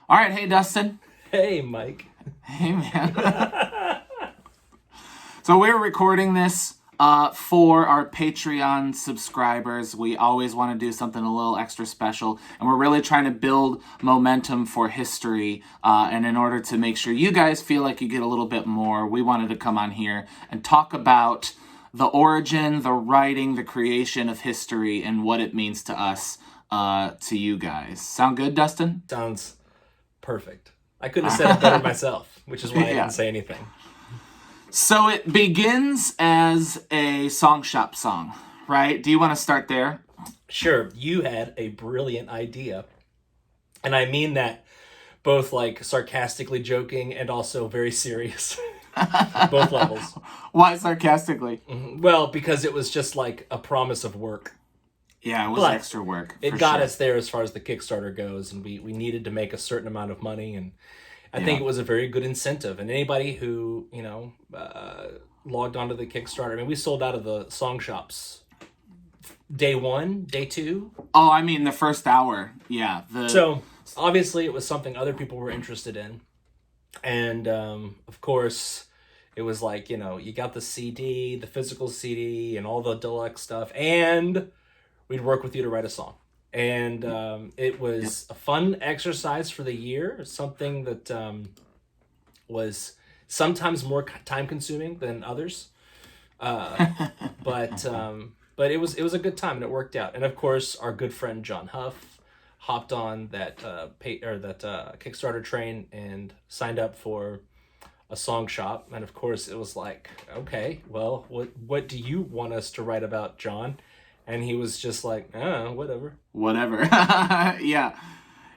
All right, hey Dustin. Hey, Mike. Hey man. So we're recording this for our Patreon subscribers. We always want to do something a little extra special, and we're really trying to build momentum for history. And in order to make sure you guys feel like you get a little bit more, we wanted to come on here and talk about the origin, the writing, the creation of history, and what it means to us, to you guys. Sound good, Dustin? Sounds perfect. I couldn't have said it better myself, which is why I Yeah. didn't say anything. So it begins as a song shop song, right? Do you want to start there? Sure, you had a brilliant idea. And I mean that both like sarcastically joking and also very serious. Both levels. Why sarcastically? Well, because it was just like a promise of work. Yeah, it was But extra work. It for got sure. us there as far as the Kickstarter goes, and we needed to make a certain amount of money, and I think Yeah. it was a very good incentive. And anybody who, logged onto the Kickstarter, I mean, we sold out of the song shops day one, day two. Oh, I mean the first hour. Yeah. So obviously it was something other people were interested in. And of course, it was like, you got the CD, the physical CD, and all the deluxe stuff, and we'd work with you to write a song. And it was a fun exercise for the year, something that was sometimes more time consuming than others. But it was a good time, and it worked out. And of course, our good friend John Huff hopped on that Kickstarter train and signed up for a song shop. And of course, it was like, okay, well, what do you want us to write about, John? And he was just like, whatever. Whatever. Yeah.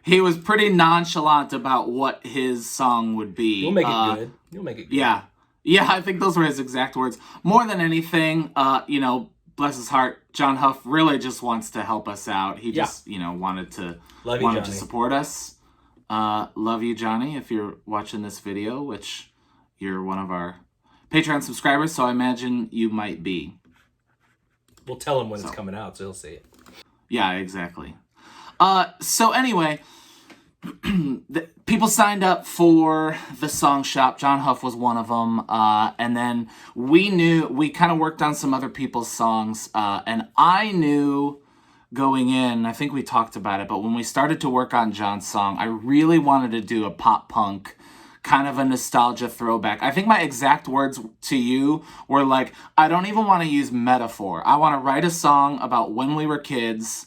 He was pretty nonchalant about what his song would be. You'll make it good. You'll make it good. Yeah. Yeah, I think those were his exact words. More than anything, bless his heart, John Huff really just wants to help us out. He just, wanted to Love you, wanted to Johnny. support us. Love you, Johnny, if you're watching this video, which you're one of our Patreon subscribers, so I imagine you might be. We'll tell him when it's coming out, so he'll see it. Yeah, exactly. So anyway, people signed up for the song shop. John Huff was one of them. And then we kind of worked on some other people's songs. And I knew going in, I think we talked about it, but when we started to work on John's song, I really wanted to do a pop punk, kind of a nostalgia throwback. I think my exact words to you were like, I don't even want to use metaphor. I want to write a song about when we were kids,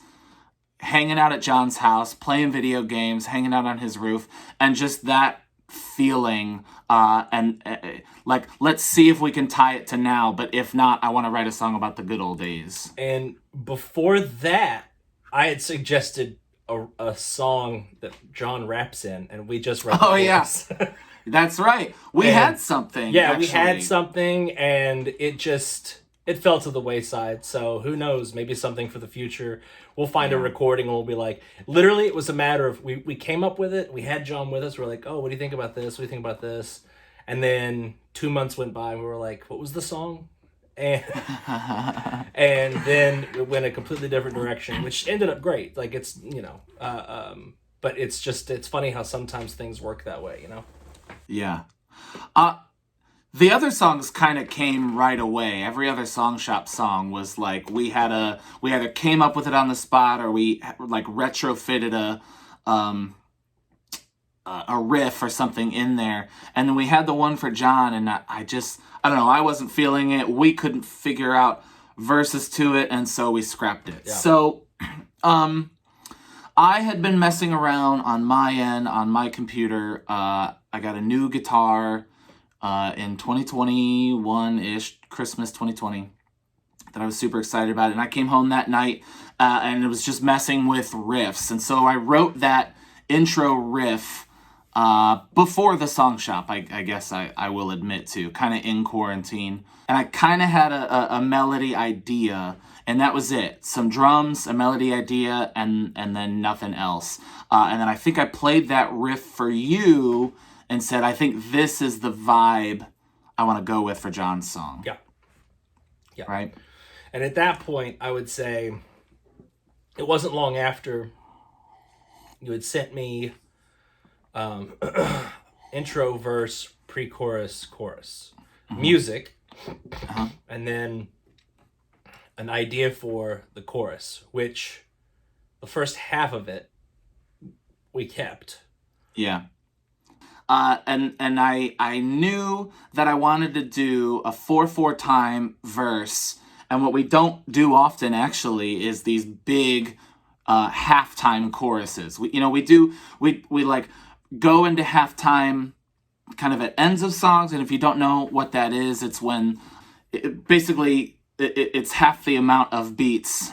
hanging out at John's house, playing video games, hanging out on his roof, and just that feeling. Like, let's see if we can tie it to now. But if not, I want to write a song about the good old days. And before that, I had suggested a song that John raps in, and we just wrote the chorus. Yeah. That's right. We had something. Yeah, actually. we had something, and it fell to the wayside. So who knows? Maybe something for the future. We'll find a recording, and we'll be like, literally, it was a matter of we came up with it. We had John with us. We're like, oh, what do you think about this? What do you think about this? And then 2 months went by, and we were like, what was the song? And and then it went a completely different direction, which ended up great. Like it's but it's funny how sometimes things work that way, Yeah. The other songs kind of came right away. Every other song shop song was like we either came up with it on the spot or we like retrofitted a riff or something in there. And then we had the one for John, and I don't know, I wasn't feeling it. We couldn't figure out verses to it, and so we scrapped it. Yeah. So I had been messing around on my end, on my computer. I got a new guitar in 2021-ish, Christmas 2020, that I was super excited about. And I came home that night, and it was just messing with riffs. And so I wrote that intro riff before the song shop, I guess I will admit to, kind of in quarantine. And I kind of had a melody idea, and that was it. Some drums, a melody idea, and then nothing else. And then I think I played that riff for you and said, I think this is the vibe I want to go with for John's song. Yeah. Right? And at that point, I would say it wasn't long after you had sent me um, intro, verse, pre-chorus, chorus, music, Uh-huh. and then an idea for the chorus, which the first half of it we kept. Yeah. And I knew that I wanted to do a 4/4 time verse, and what we don't do often actually is these big halftime choruses. We like go into halftime kind of at ends of songs, and if you don't know what that is, it's when it's half the amount of beats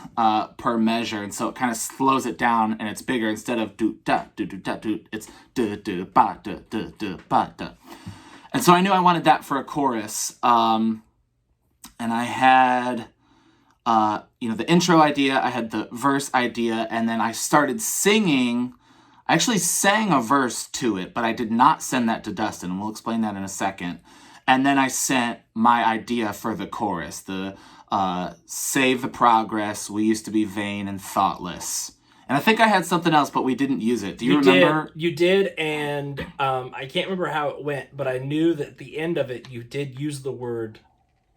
per measure, and so it kind of slows it down, and it's bigger. Instead of do da do do da do, it's do do ba da do do ba da. And so I knew I wanted that for a chorus, and I had the intro idea, I had the verse idea, and then I started singing. I actually sang a verse to it, but I did not send that to Dustin, and we'll explain that in a second. And then I sent my idea for the chorus, the save the progress, we used to be vain and thoughtless. And I think I had something else, but we didn't use it. Do you remember? You did, and I can't remember how it went, but I knew that at the end of it, you did use the word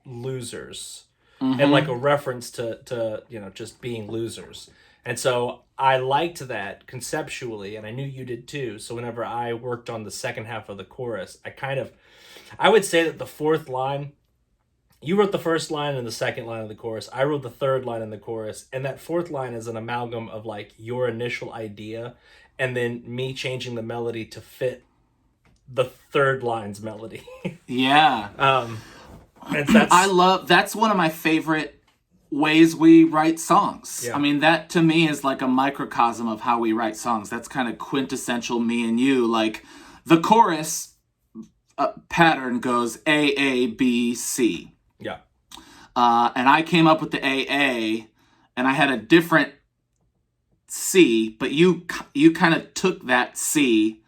losers. And like a reference to just being losers. And so I liked that conceptually, and I knew you did too. So whenever I worked on the second half of the chorus, I would say that the fourth line, you wrote the first line and the second line of the chorus. I wrote the third line in the chorus, and that fourth line is an amalgam of like your initial idea and then me changing the melody to fit the third line's melody. Yeah. That's one of my favorite ways we write songs. Yeah. I mean, that to me is like a microcosm of how we write songs. That's kind of quintessential me and you. Like the chorus pattern goes A, A, B, C. Yeah. And I came up with the AA, and I had a different C, but you kind of took that C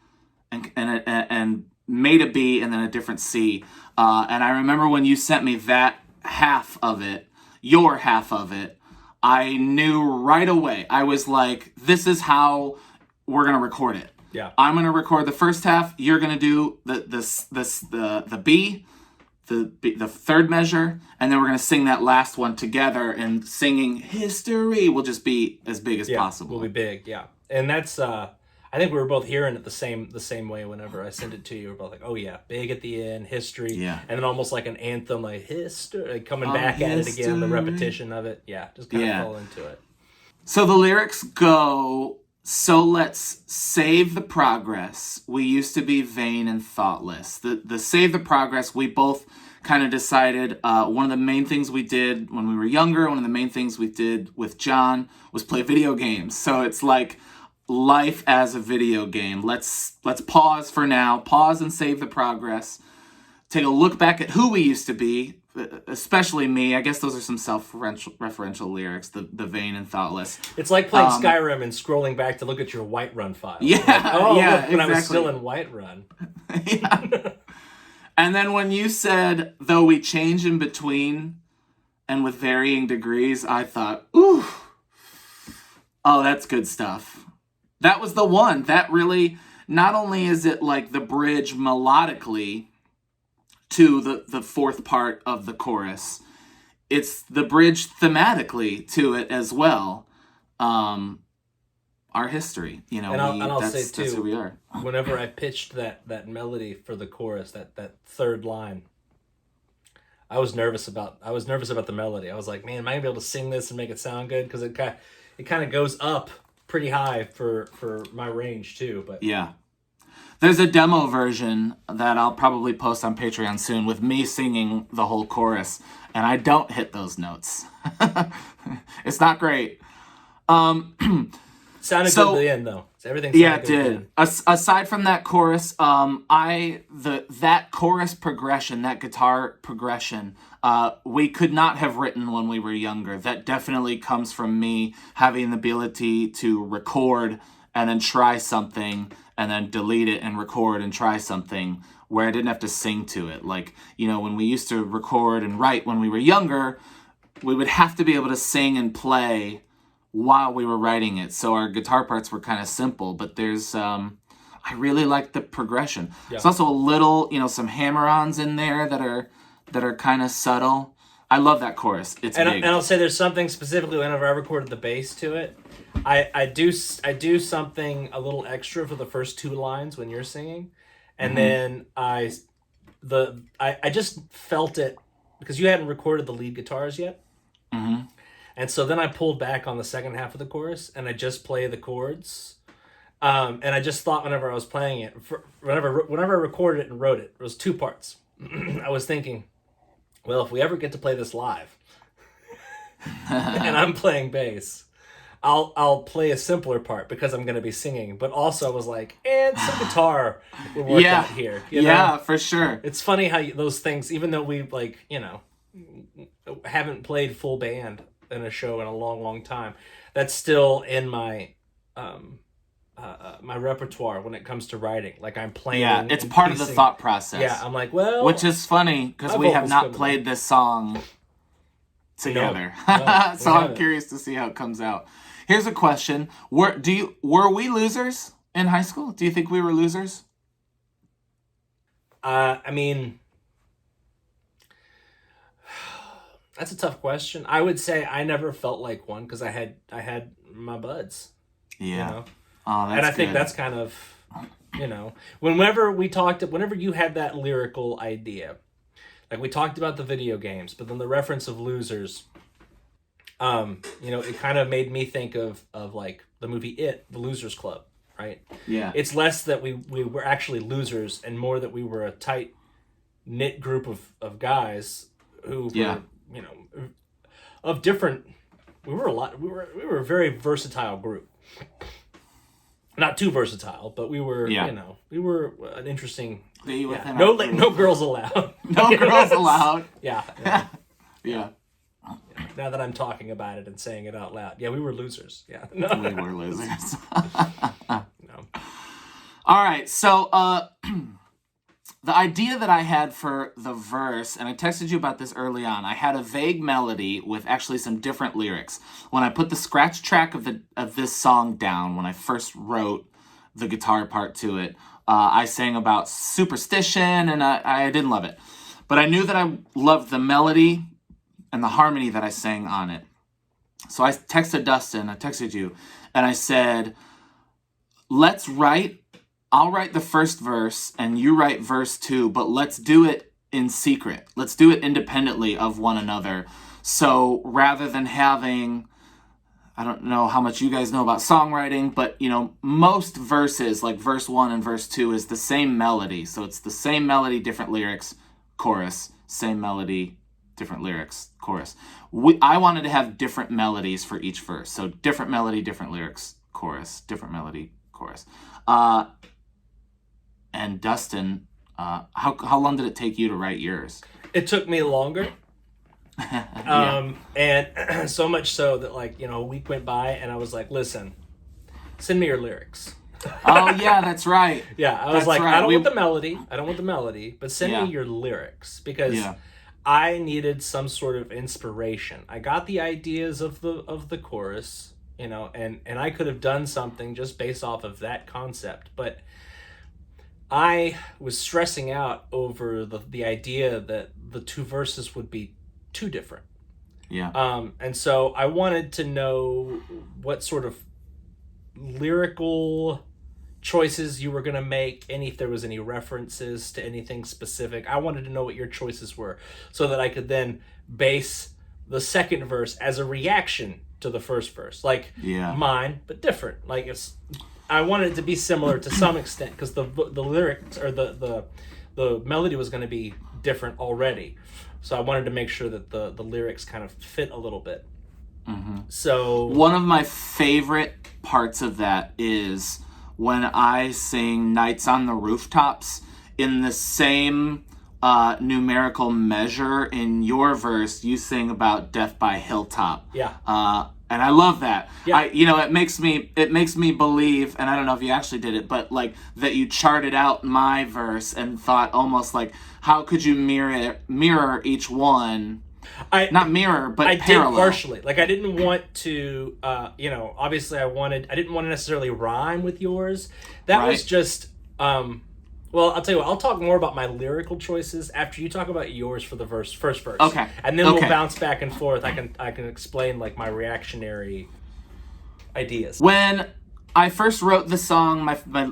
and made a B and then a different C. And I remember when you sent me that half of it, your half of it, I knew right away. I was like, this is how we're gonna record it. Yeah. I'm gonna record the first half. You're gonna do the B, the third measure, and then we're gonna sing that last one together. And singing history will just be as big as possible. Will be big. Yeah. And that's I think we were both hearing it the same way whenever I sent it to you. We're both like, oh yeah, big at the end, history. Yeah. And then almost like an anthem, like history, like coming back at it again, the repetition of it. Yeah, just kind of fall into it. So the lyrics go, so let's save the progress. We used to be vain and thoughtless. The save the progress, we both kind of decided one of the main things we did when we were younger, one of the main things we did with John was play video games. So it's like life as a video game. Let's pause for now, pause and save the progress. Take a look back at who we used to be, especially me. I guess those are some self-referential lyrics, the vain and thoughtless. It's like playing Skyrim and scrolling back to look at your Whiterun file. Yeah, like, yeah, look, when exactly. I was still in Whiterun. Yeah. And then when you said, though we change in between and with varying degrees, I thought, ooh, oh, that's good stuff. That was the one. That really, not only is it like the bridge melodically to the fourth part of the chorus, it's the bridge thematically to it as well. Our history, and I'll say too, that's who we are. Whenever I pitched that melody for the chorus, that third line, I was nervous about the melody. I was like, man, am I gonna be able to sing this and make it sound good? Because it kind of goes up pretty high for my range too. But yeah, there's a demo version that I'll probably post on Patreon soon with me singing the whole chorus, and I don't hit those notes. It's not great. Sounded good at the end though. Everything sounded good. Yeah, it did. Aside from that chorus, that chorus progression, that guitar progression, we could not have written when we were younger. That definitely comes from me having the ability to record and then try something and then delete it and record and try something where I didn't have to sing to it. Like, when we used to record and write when we were younger, we would have to be able to sing and play while we were writing it. So our guitar parts were kind of simple, but there's I I really like the progression. Yeah. There's also a little, some hammer-ons in there that are kind of subtle. I love that chorus. It's big. And I'll say there's something specifically whenever I recorded the bass to it. I do something a little extra for the first 2 lines when you're singing, and then I just felt it because you hadn't recorded the lead guitars yet, and so then I pulled back on the second half of the chorus and I just play the chords, and I just thought whenever I was playing it, whenever I recorded it and wrote it, it was 2 parts. I was thinking, well, if we ever get to play this live, and I'm playing bass, I'll play a simpler part because I'm going to be singing. But also I was like, and some guitar would work out here. You know? Yeah, for sure. It's funny how those things, even though we haven't played full band in a show in a long, long time, that's still in my my repertoire when it comes to writing. Like I'm playing. Yeah, it's part of the thought process. Yeah, I'm like, well, which is funny because we have not played this song together. No, so I'm curious to see how it comes out. Here's a question: were we losers in high school? Do you think we were losers? I mean, that's a tough question. I would say I never felt like one because I had my buds. Yeah. You know? Oh, that's and I think good. that's kind of, whenever you had that lyrical idea, like we talked about the video games, but then the reference of losers, it kind of made me think of like the movie It, the Losers Club, right? Yeah. It's less that we were actually losers and more that we were a tight knit group of guys who were, of different. We were a very versatile group. Not too versatile, but we were, we were an interesting. No girls allowed. No girls allowed. Yeah. Yeah. Now that I'm talking about it and saying it out loud, we were losers. Yeah, no. We were losers. No. All right, so the idea that I had for the verse, and I texted you about this early on, I had a vague melody with actually some different lyrics. When I put the scratch track of this song down, when I first wrote the guitar part to it, I sang about superstition, and I didn't love it. But I knew that I loved the melody and the harmony that I sang on it. So I texted you, and I said, I'll write the first verse and you write verse 2, but let's do it in secret. Let's do it independently of one another. So rather than having, I don't know how much you guys know about songwriting, but most verses, like verse 1 and verse 2, is the same melody. So it's the same melody, different lyrics, chorus, same melody, different lyrics, chorus. I wanted to have different melodies for each verse. So different melody, different lyrics, chorus, different melody, chorus. And Dustin, how long did it take you to write yours? It took me longer. And so much so that a week went by and I was like, listen, send me your lyrics. Oh yeah, that's right. Yeah, I was right. I don't want the melody, but send me your lyrics because I needed some sort of inspiration. I got the ideas of the chorus, and I could have done something just based off of that concept, but I was stressing out over the idea that the 2 verses would be too different. Yeah. And so I wanted to know what sort of lyrical choices you were going to make, if there was any references to anything specific. I wanted to know what your choices were so that I could then base the second verse as a reaction to the first verse. Mine, but different. I wanted it to be similar to some extent because the lyrics or the melody was going to be different already. So I wanted to make sure that the lyrics kind of fit a little bit. Mm-hmm. So one of my favorite parts of that is when I sing Nights on the Rooftops in the same numerical measure. In your verse, you sing about Death by Hilltop. Yeah. And I love that. Yeah. It makes me believe, and I don't know if you actually did it, but that you charted out my verse and thought almost how could you mirror each one? Not mirror, but I parallel. did partially. I didn't want to, obviously I didn't want to necessarily rhyme with yours. That was just Well, I'll tell you what. I'll talk more about my lyrical choices after you talk about yours for the first verse. Okay. And then we'll Okay. bounce back and forth. I can explain like my reactionary ideas. When I first wrote the song,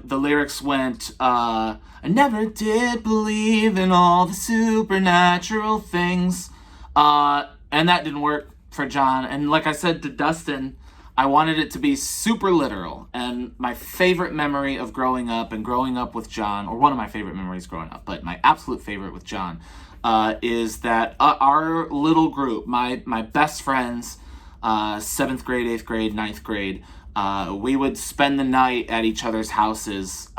the lyrics went, I never did believe in all the supernatural things. And that didn't work for John. And like I said to Dustin, I wanted it to be super literal. And my favorite memory of growing up and growing up with John, or one of my favorite memories growing up, but my absolute favorite with John, is that our little group, my best friends, 7th grade, 8th grade, 9th grade, we would spend the night at each other's houses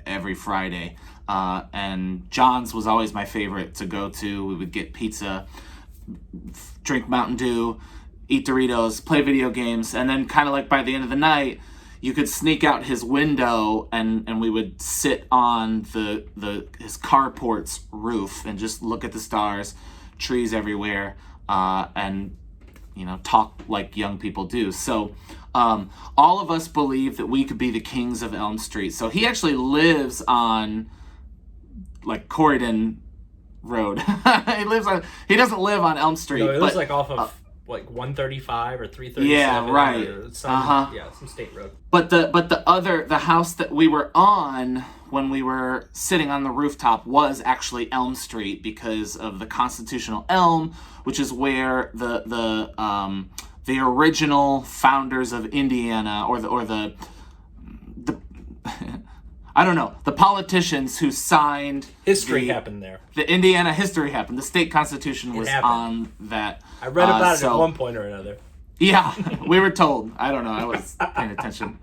every Friday. And John's was always my favorite to go to. We would get pizza, drink Mountain Dew, eat Doritos, play video games, and then kind of like by the end of the night, you could sneak out his window and we would sit on his carport's roof and just look at the stars, trees everywhere, and talk like young people do. So all of us believe that we could be the kings of Elm Street. So he actually lives on like Corydon Road. He doesn't live on Elm Street. No, it was like off of like 135 or 337. Yeah, right. Or some, yeah, some state road. But the house that we were on when we were sitting on the rooftop was actually Elm Street because of the constitutional elm, which is where the original founders of Indiana or the I don't know, the politicians who signed history happened there. The Indiana history happened. The state constitution was on that. I read about it at one point or another. Yeah, we were told. I don't know. I was paying attention.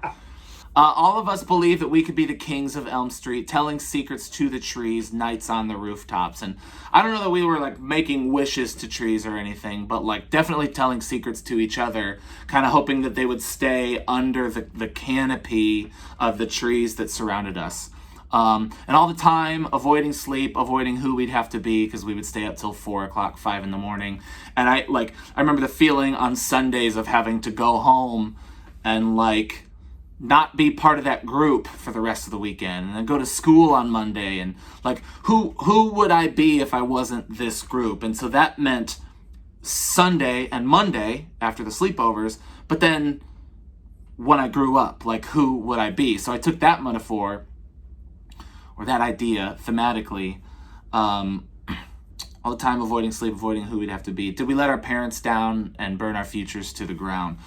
All of us believe that we could be the kings of Elm Street, telling secrets to the trees, nights on the rooftops. And I don't know that we were like making wishes to trees or anything, but like definitely telling secrets to each other, kind of hoping that they would stay under the canopy of the trees that surrounded us. And all the time, avoiding sleep, avoiding who we'd have to be, because we would stay up till 4 o'clock, 5 in the morning. And I remember the feeling on Sundays of having to go home and like not be part of that group for the rest of the weekend, and then go to school on Monday, and like who would I be if I wasn't this group? And so that meant Sunday and Monday after the sleepovers, but then when I grew up, like who would I be? So I took that metaphor or that idea thematically, all the time avoiding sleep, avoiding who we'd have to be. Did we let our parents down and burn our futures to the ground?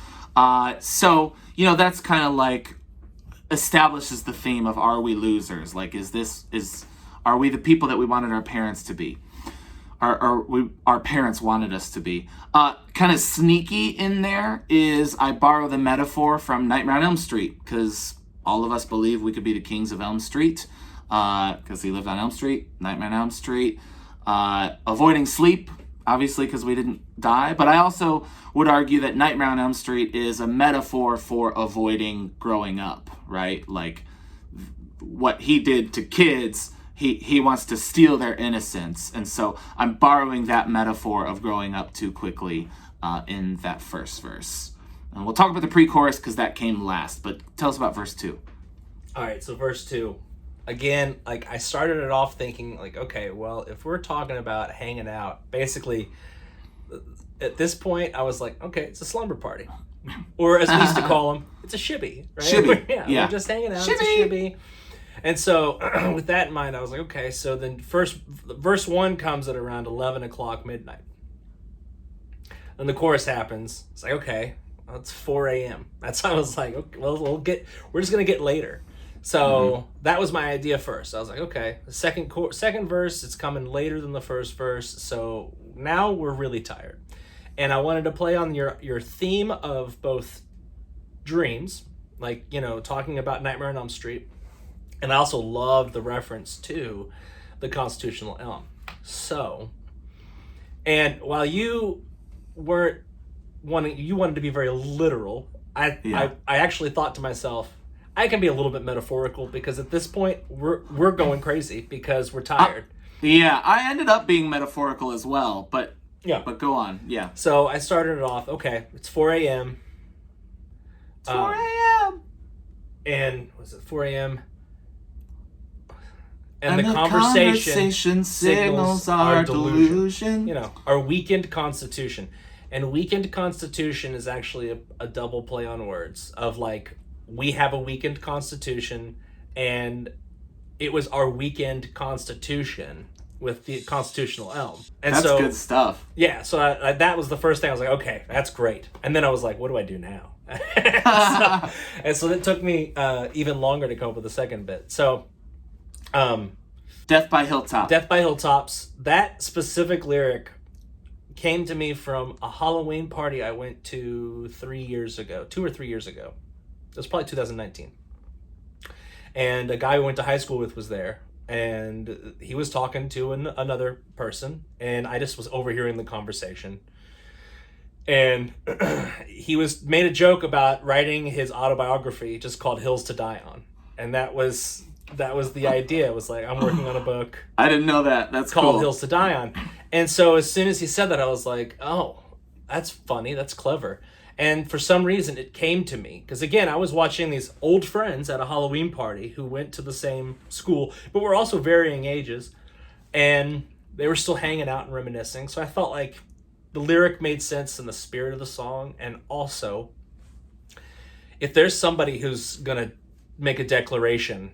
So, that's kind of like establishes the theme of, are we losers? Like, are we the people that we wanted our parents to be? Our parents wanted us to be? Kind of sneaky in there is I borrow the metaphor from Nightmare on Elm Street, because all of us believe we could be the kings of Elm Street, because he lived on Elm Street, Nightmare on Elm Street. Avoiding sleep, obviously, because we didn't die. But I also would argue that Nightmare on Elm Street is a metaphor for avoiding growing up, right? Like what he did to kids, he wants to steal their innocence. And so I'm borrowing that metaphor of growing up too quickly in that first verse. And we'll talk about the pre-chorus because that came last. But tell us about verse 2. All right, so verse 2. Again, like I started it off thinking like, okay, well, if we're talking about hanging out, basically at this point I was like, okay, it's a slumber party. Or as we used to call them, it's a shibby, right? Shibby. Yeah, we're just hanging out, it's a shibby. And so with that in mind, I was like, okay, so then verse 1 comes at around 11 o'clock midnight. And the chorus happens. It's like, okay, well, it's 4 a.m. That's how I was like, okay, well, we're just going to get later. So that was my idea first. I was like, okay, the second verse, it's coming later than the first verse. So now we're really tired. And I wanted to play on your theme of both dreams, like, talking about Nightmare on Elm Street. And I also loved the reference to the constitutional elm. So, and while you weren't you wanted to be very literal, I actually thought to myself, I can be a little bit metaphorical because at this point we're going crazy because we're tired. I ended up being metaphorical as well, but but go on. Yeah. So I started it off, okay, it's 4 a.m. It's 4 a.m. And was it 4 a.m.? And the conversation signals our delusion. You know, our weakened constitution. And weakened constitution is actually a double play on words of like, we have a weakened constitution, and it was our weakened constitution with the constitutional elm. And that's so, good stuff. Yeah, so that was the first thing. I was like, okay, that's great. And then I was like, what do I do now? and so it took me even longer to come up with the second bit. So, Death by Hilltop. Death by Hilltops. That specific lyric came to me from a Halloween party I went to 3 years ago, 2 or 3 years ago. It was probably 2019. And a guy we went to high school with was there. And he was talking to another person. And I just was overhearing the conversation. And he made a joke about writing his autobiography just called Hills to Die On. And that was the idea. It was like, I'm working on a book. I didn't know that. That's called cool. Hills to Die On. And so as soon as he said that, I was like, oh, that's funny. That's clever. And for some reason, it came to me. Because again, I was watching these old friends at a Halloween party who went to the same school, but were also varying ages. And they were still hanging out and reminiscing. So I felt like the lyric made sense in the spirit of the song. And also, if there's somebody who's going to make a declaration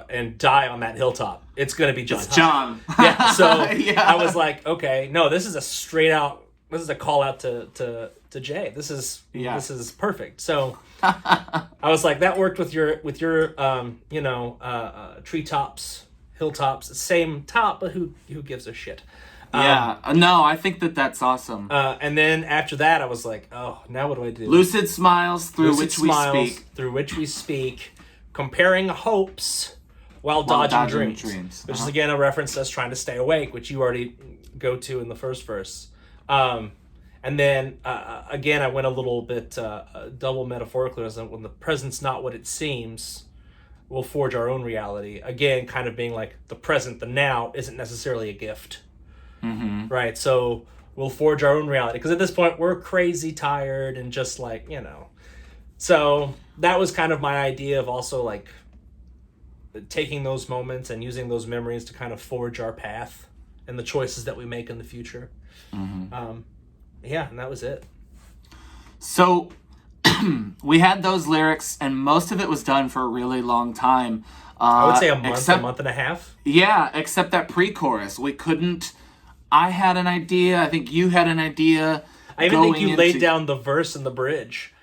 and die on that hilltop, it's going to be John. It's John. Yeah, so yeah. I was like, okay, no, this is a call out to Jay. This is perfect. So I was like, that worked with your treetops, hilltops, same top, but who gives a shit? Yeah, no, I think that's awesome. And then after that, I was like, oh, now what do I do? Lucid smiles through which we speak, comparing hopes while dodging dreams. Which is again a reference to us trying to stay awake, which you already go to in the first verse. And then again, I went a little bit double metaphorically, when the present's not what it seems, we'll forge our own reality. Again, kind of being like the present, the now, isn't necessarily a gift. Mm-hmm. Right, so we'll forge our own reality. Because at this point, we're crazy tired and just like, So that was kind of my idea of also like taking those moments and using those memories to kind of forge our path and the choices that we make in the future. Mm-hmm. Yeah, and that was it. So we had those lyrics, and most of it was done for a really long time. I would say a month and a half. Yeah, except that pre-chorus. We couldn't... I had an idea. I think you had an idea. I even think you laid down the verse and the bridge.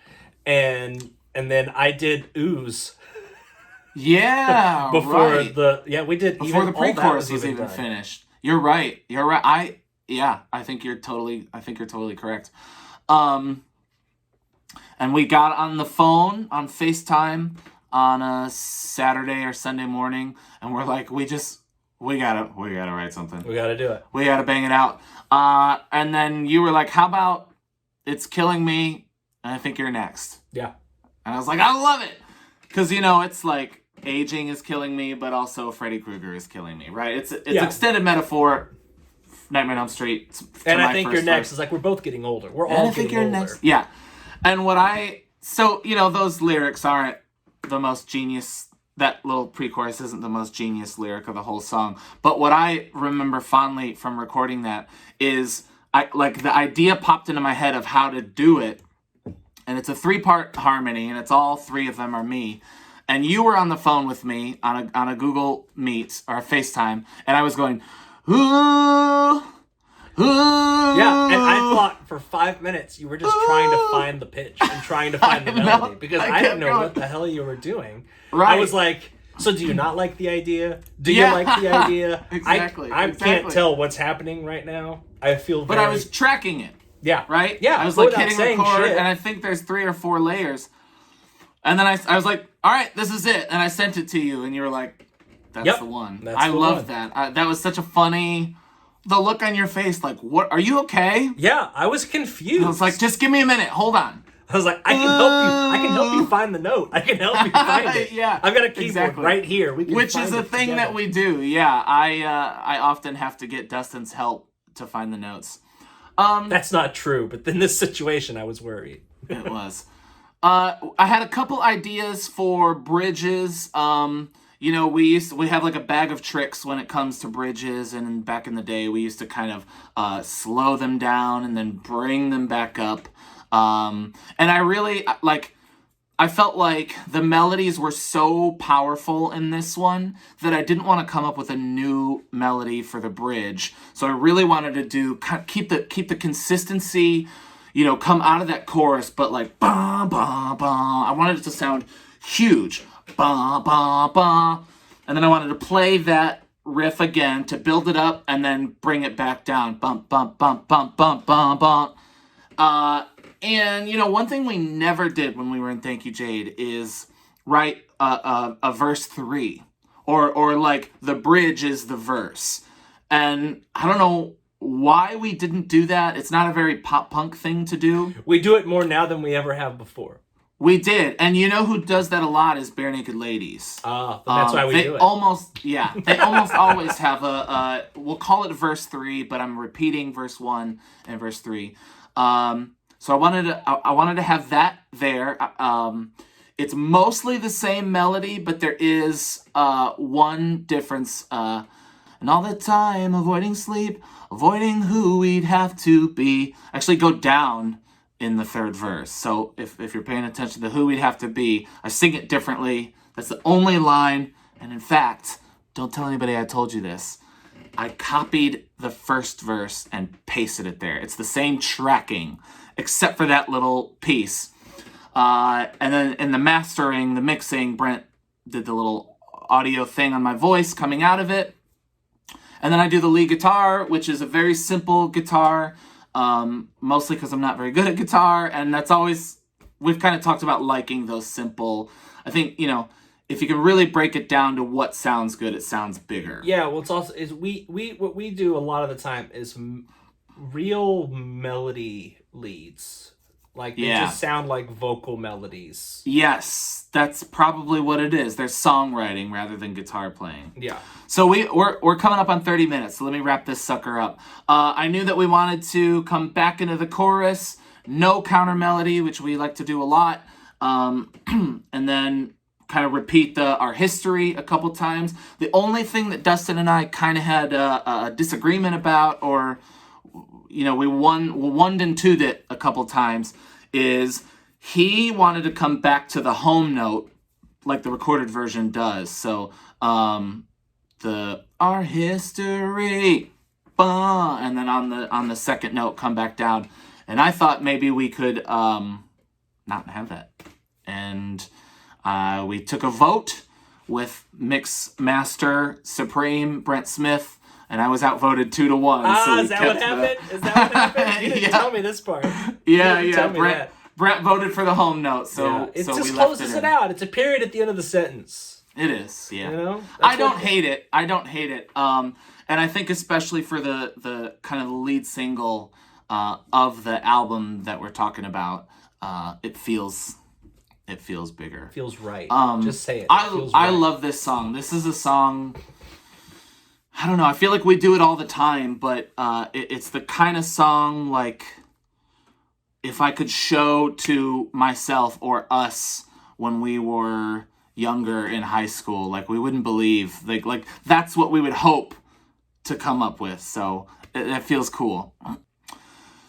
And then I did ooze. Yeah, before right. We did before the pre-chorus was even finished. You're right. I think you're totally correct. And we got on the phone on FaceTime on a Saturday or Sunday morning, and we're like, we gotta write something. We gotta do it. We gotta bang it out. And then you were like, how about It's Killing Me, and I Think You're Next. Yeah. And I was like, I love it. Because, it's like aging is killing me, but also Freddy Krueger is killing me, right? It's extended metaphor, Nightmare on Elm Street. And I Think You're Next is like, we're both getting older. We're all getting older. Next. Yeah. And those lyrics aren't the most genius. That little pre-chorus isn't the most genius lyric of the whole song. But what I remember fondly from recording that is the idea popped into my head of how to do it. And it's a 3-part harmony, and it's all 3 of them are me. And you were on the phone with me on a Google Meet or a FaceTime, and I was going, ooh, ooh. Yeah, and I thought for 5 minutes you were just trying to find the pitch and trying to find the melody, because I didn't know what the hell you were doing. Right. I was like, so do you not like the idea? Do you like the idea? Exactly. I can't tell what's happening right now. I feel But I was tracking it. Yeah. Right? Yeah. I was like hitting record, and I think there's 3 or 4 layers. And then I was like, all right, this is it. And I sent it to you, and you were like, that's the one. I love that. That was such a funny... The look on your face, like, what? Are you okay? Yeah, I was confused. I was like, just give me a minute. Hold on. I was like, I can help you. I can help you find the note. I can help you find it. Yeah, I've got a keyboard right here. Which is a thing that we do. Yeah, I often have to get Dustin's help to find the notes. That's not true, but in this situation, I was worried. It was. I had a couple ideas for bridges. we have like a bag of tricks when it comes to bridges, and back in the day we used to kind of slow them down and then bring them back up. And I really like. I felt like the melodies were so powerful in this one that I didn't want to come up with a new melody for the bridge. So I really wanted to keep the consistency, come out of that chorus, but like ba ba ba. I wanted it to sound huge, ba ba ba, and then I wanted to play that riff again to build it up and then bring it back down, bump bump bump bump bump bump bump. And one thing we never did when we were in Thank You Jade is write a verse 3, or like the bridge is the verse. And I don't know why we didn't do that. It's not a very pop punk thing to do. We do it more now than we ever have before. We did, and who does that a lot is Bare Naked Ladies. That's why we do it. They almost always have we'll call it verse 3, but I'm repeating verse 1 and verse 3. So I wanted to have that there. It's mostly the same melody, but there is one difference. And all the time avoiding sleep, avoiding who we'd have to be. Actually go down in the third verse. So if you're paying attention to who we'd have to be, I sing it differently. That's the only line. And in fact, don't tell anybody I told you this, I copied the first verse and pasted it there. It's the same tracking, except for that little piece. And then in the mastering, the mixing, Brent did the little audio thing on my voice coming out of it. And then I do the lead guitar, which is a very simple guitar, mostly because I'm not very good at guitar. And that's always, we've kind of talked about liking those simple. I think, if you can really break it down to what sounds good, it sounds bigger. Yeah, well, it's also, what we do a lot of the time is real melody leads. Like, they just sound like vocal melodies. Yes, that's probably what it is. There's songwriting rather than guitar playing. Yeah. So we're coming up on 30 minutes, so let me wrap this sucker up. I knew that we wanted to come back into the chorus, no counter melody, which we like to do a lot, and then kind of repeat our history a couple times. The only thing that Dustin and I kind of had a disagreement about, or we one and two'd it a couple times, is he wanted to come back to the home note like the recorded version does. So the our history, and then on the second note come back down. And I thought maybe we could not have that. And we took a vote with Mix Master Supreme Brent Smith, and I was outvoted 2-1. So is that what happened? Is that what happened? You didn't tell me this part. Yeah. Brent voted for the home note, so it so just we left closes it it out. It's a period at the end of the sentence. It is, yeah. I don't hate it. And I think especially for the kind of the lead single of the album that we're talking about, it feels bigger. It feels right. Just say it. I love this song. This is a song, I don't know, I feel like we do it all the time, but it's the kind of song, like, if I could show to myself or us when we were younger in high school, like, we wouldn't believe, like that's what we would hope to come up with. So it feels cool.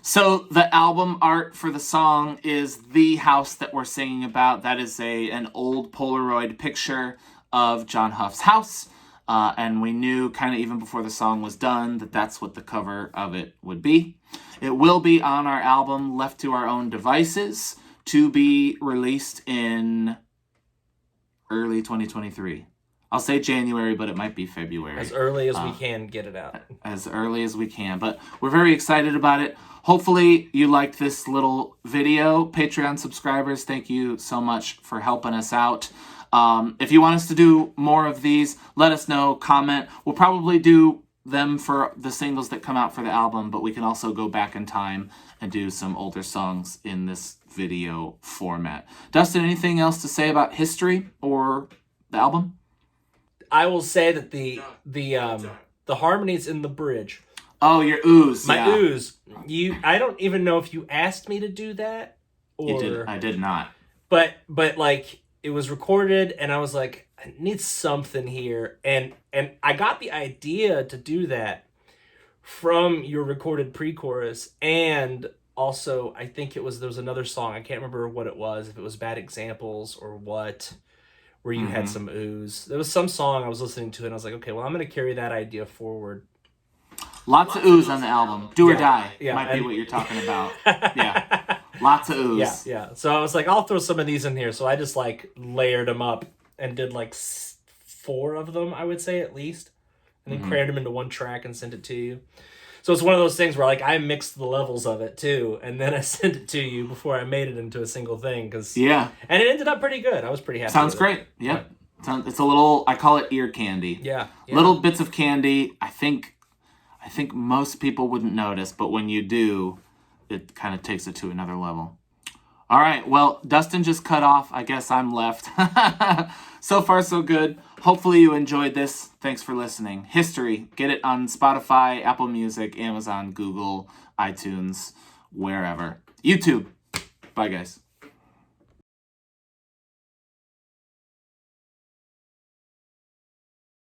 So the album art for the song is the house that we're singing about. That is an old Polaroid picture of John Huff's house. And we knew kind of even before the song was done that that's what the cover of it would be. It will be on our album Left to Our Own Devices, to be released in early 2023. I'll say January, but it might be February. As early as we can get it out. As early as we can. But we're very excited about it. Hopefully you liked this little video. Patreon subscribers, thank you so much for helping us out. If you want us to do more of these, let us know, comment. We'll probably do them for the singles that come out for the album, but we can also go back in time and do some older songs in this video format. Dustin, anything else to say about history or the album? I will say that the harmonies in the bridge. Oh, your ooze. My ooze. I don't even know if you asked me to do that or you did. I did not. But like, it was recorded and I was like, I need something here, and I got the idea to do that from your recorded pre-chorus, and also I think there was another song, I can't remember what it was, if it was Bad Examples or what, where you had some ooze. There was some song I was listening to and I was like, okay, well, I'm going to carry that idea forward. Lots of ooze on the album. Do or Die yeah, might be what you're talking about. Yeah. Lots of ooze. Yeah. So I was like, I'll throw some of these in here. So I just like layered them up and did like 4 of them, I would say at least, and then crammed them into one track and sent it to you. So it's one of those things where like I mixed the levels of it too, and then I sent it to you before I made it into a single thing. And it ended up pretty good. I was pretty happy. Sounds with great. It. Yep. It's a little, I call it ear candy. Yeah. Little bits of candy. I think most people wouldn't notice, but when you do, it kind of takes it to another level. All right. Well, Dustin just cut off. I guess I'm left. So far, so good. Hopefully you enjoyed this. Thanks for listening. History. Get it on Spotify, Apple Music, Amazon, Google, iTunes, wherever. YouTube. Bye, guys.